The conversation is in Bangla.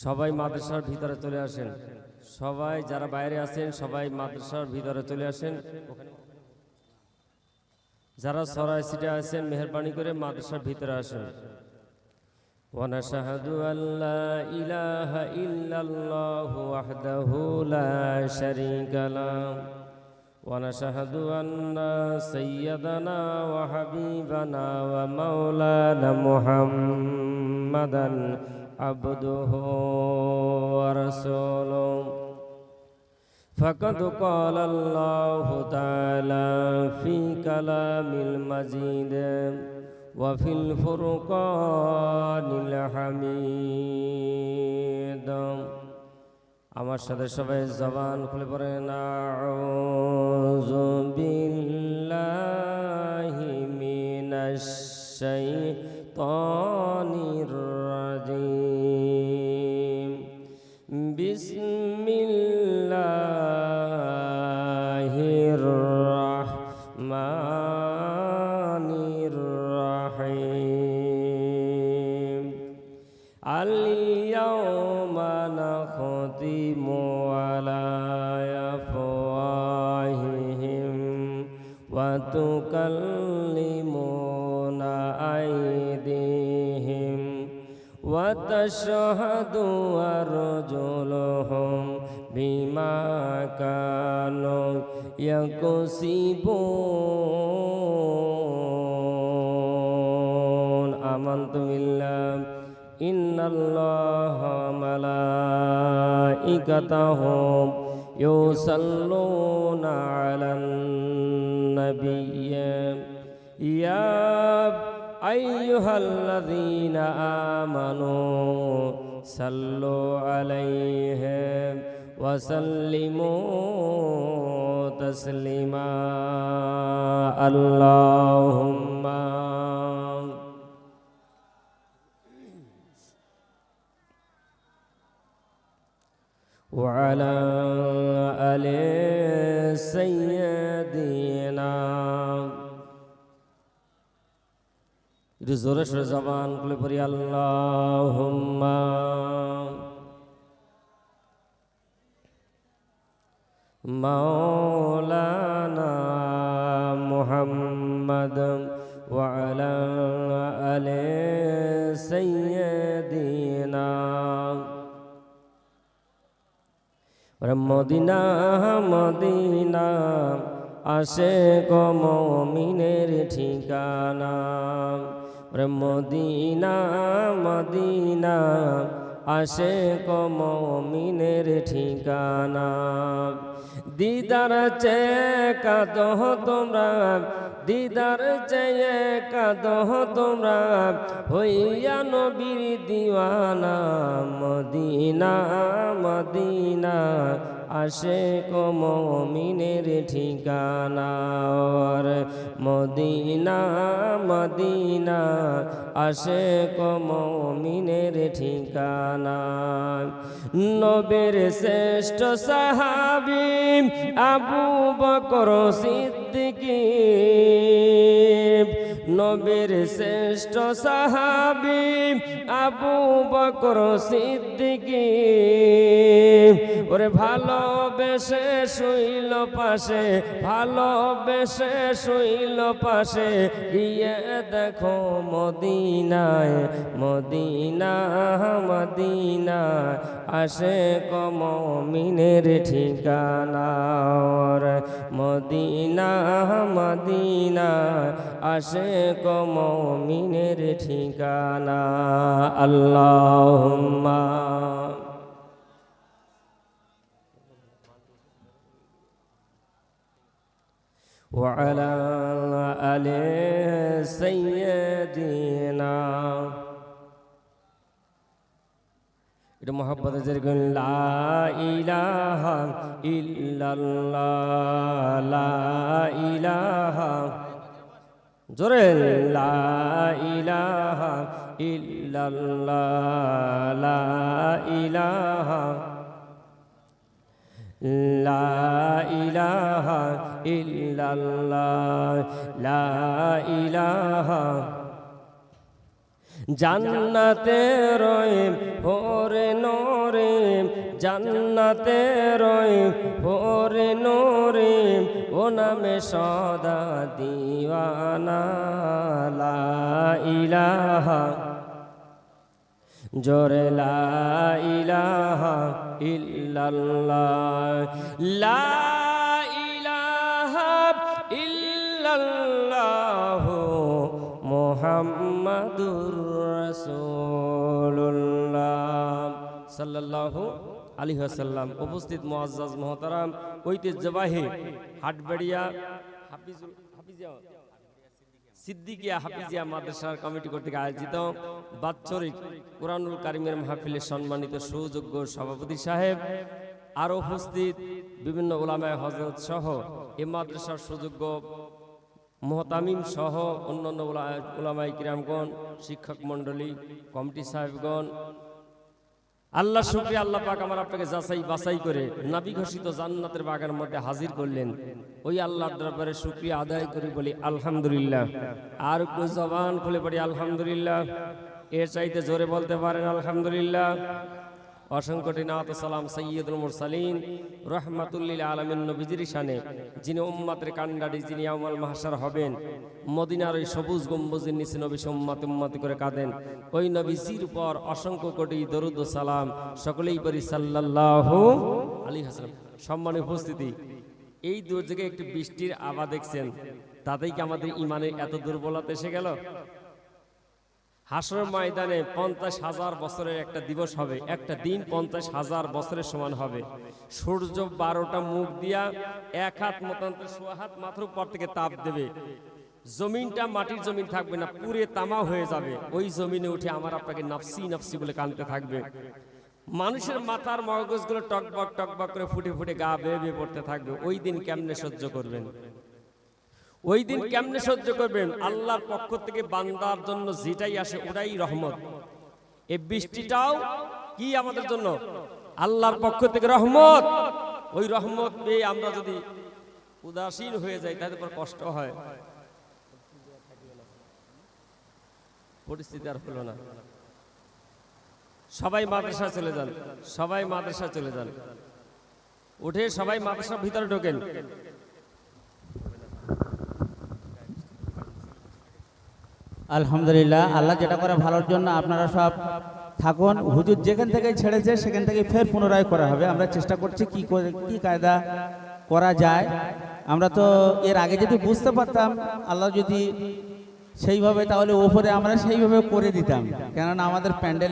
সবাই মাদ্রাসার ভিতরে চলে আসেন। সবাই যারা বাইরে আছেন সবাই মাদ্রাসার ভিতরে চলে আসেন। যারা সরাই সিটে আছেন মেহেরবানি করে মাদ্রাসার ভিতরে আসেন। ونشهد أن لا إله إلا الله وحده لا شريك له ونشهد أن سيدنا وحبيبنا ومولانا محمدا عبده ورسوله فقد قال الله تعالى في كلام المجيد وفي الفرقان الحميد আমার সাথে সবাই জবান খুলে পড়েন আউযু বিল্লাহি মিনাশ শাইতানির রাজিম বিসমিল্লাহির রাহমানির রাহিম আল ইয়াউমা নাখতিমু আলা আফওয়াহিহিম ওয়া তুকাল্লিমুনা আইদিহিম ওয়া তাশহাদু আরজুলুহুম বিমা কানু ইয়াকসিবুন আমানতু বিল্লাহি ইন্নাল্লাহা মালাইকাতাহু ইউসাল্লুনা আলান নাবিয়্য ইয়া আইয়ুহাল্লাযীনা আমানু সাল্লু আলাইহি ওয়া সাল্লিমু তাসলিমা আল্লাহুম্মা وعلى آل سيدنا জোরে সরে জবান খুলে পড়ি আল্লাহুম্মা মাওলানা মুহাম্মদ ওয়া আলা আলি সাইয়্যিদিনা মদিনা মদিনা আশিক মুমিনের ঠিকানা মদিনা মদিনা আশিক মুমিনের ঠিকানা দিদার চেয়ে কাঁদো তোমরা দিদার চেয়ে কাঁদো তোমরা হইয়া নবীর দিওয়ানা মদিনা মদিনা আশিক মুমিনের ঠিকানা মদিনা মদিনা আশিক মুমিনের ঠিকানা নবীর শ্রেষ্ঠ সাহাবী আবু বকর সিদ্দিক নবীর শ্রেষ্ঠ সাহাবী আবু বকর সিদ্দিক ওরে ভালোবেসে শুইল পাশে ভালোবেসে শুইল পাশে গিয়ে দেখো মদিনায় মদিনা মদিনা আশিক মুমিনের ঠিকানা মদিনা মদিনা আশিক মুমিনের ঠিকানা আল্লাহুম্মা وعلى آل سيدنا এটা মোহাম্মদ যেরকম লা ইলাহা ইল্লাল্লাহ লা ইলাহা জোরে লা ইলাহা ইল্লাল্লাহ লা ইলাহা লা ইলাহা ইল্লাল্লাহ লা ইলাহা জান্নাতে রহিম ওরে নরিম, জান্নাতে রহিম ওরে নরিম, ও নামে সদা দিওয়ানা। লা ইলাহা জোরে লা ইলাহা ইল্লাল্লাহ, লা ইলাহা ইল্লাল্লাহ মুহাম্মাদুর রাসূলুল্লাহ সাল্লাল্লাহু আলাইহি ওয়াসাল্লাম। উপস্থিত মুআজ্জাজ মুহতারাম, ঐতিহ্যবাহী হাটবেড়িয়া সিদ্দিকিয়া হাফিজিয়া মাদ্রাসার কমিটি কর্তৃক আয়োজিত বাৎসরিক কুরআনুল কারীমের মাহফিলের সম্মানিত সুযোগ্য সভাপতি সাহেব, আর উপস্থিত বিভিন্ন উলামায়ে হযরত সহ এই মাদ্রাসার সুযোগ্য মুহতামিম সহ অন্যান্য উলামায়ে কিরামগণ, শিক্ষক মণ্ডলী, কমিটি সাহেবগণ, আল্লাহ শুকরিয়া, আল্লাহ পাক আমার আপনাকে যাচাই বাছাই করে নবী ঘোষিত জান্নাতের বাগানের মধ্যে হাজির করলেন। ওই আল্লাহর দরবারে শুকরিয়া আদায় করি, বলি আলহামদুলিল্লাহ। আর একটু জবান খুলে পড়ি আলহামদুলিল্লাহ। এর চাইতে জোরে বলতে পারেন আলহামদুলিল্লাহ। অসংখ্য নাত সালাম সৈয়দুল মুরসালিন রহমাতুল্লিল আলামিন নবীজির শানে, যিনি উম্মতের কান্ডারি, যিনি ইয়াউমুল মাহশার হবেন, মদিনার ওই সবুজ গম্বুজের নিচে নবী উম্মত উম্মত করে কাঁদেন। ওই নবীজির উপর অসংখ্য কোটি দরুদ ও সালাম সকলেই পড়ি সাল্লাল্লাহু আলাইহি ওয়াসাল্লাম। সম্মানিত উপস্থিতি, এই দুর্যোগে একটি বৃষ্টির আভা দেখছেন, তাতেই কি আমাদের ইমানের এত দুর্বলতা এসে গেল? হাসরের ময়দানে 50,000 বছরের একটা দিবস হবে, একটা দিন 50,000 বছরের সমান হবে। সূর্য 12টা মুখ দিয়া এক হাত মতান্তর সোয়া হাত মাত্র উপর থেকে তাপ দেবে, জমিনটা মাটির জমিন থাকবে না, পুরে তামা হয়ে যাবে। ওই জমিনে উঠে আমার আপনাকে নাফসি নাফসি বলে কাঁদতে থাকবে। মানুষের মাথার মগজগুলো টকবক টকবক করে ফুটে ফুটে গা বেয়ে বেয়ে পড়তে থাকবে। ওই দিন কেমনে সহ্য করবেন? ওই দিন কেমনে সহ্য করবেন? আল্লাহর পক্ষ থেকে বান্দার জন্য যেটাই আসে ওটাই রহমত। এই বৃষ্টিটাও কি আমাদের জন্য? আল্লাহর পক্ষ থেকে রহমত। ওই রহমত পেয়ে আমরা যদি উদাসীন হয়ে যাই, তাহলে পর কষ্ট হয়, পরিস্থিতি আর হলো না। সবাই মাদ্রাসা চলে যান, সবাই মাদ্রাসা চলে যান, উঠে সবাই মাদ্রাসার ভিতরে ঢোকেন। আলহামদুলিল্লাহ, আল্লাহ যেটা করে ভালোর জন্য। আপনারা সব থাকুন, হুজুর যেখান থেকে ছেড়েছে সেখান থেকে ফের পুনরায় করা হবে। আমরা চেষ্টা করছি কি কায়দা করা যায়। আমরা তো এর আগে যদি বুঝতে পারতাম, আল্লাহ যদি সেইভাবে, তাহলে ওপরে আমরা সেইভাবে করে দিতাম, কেননা আমাদের প্যান্ডেলে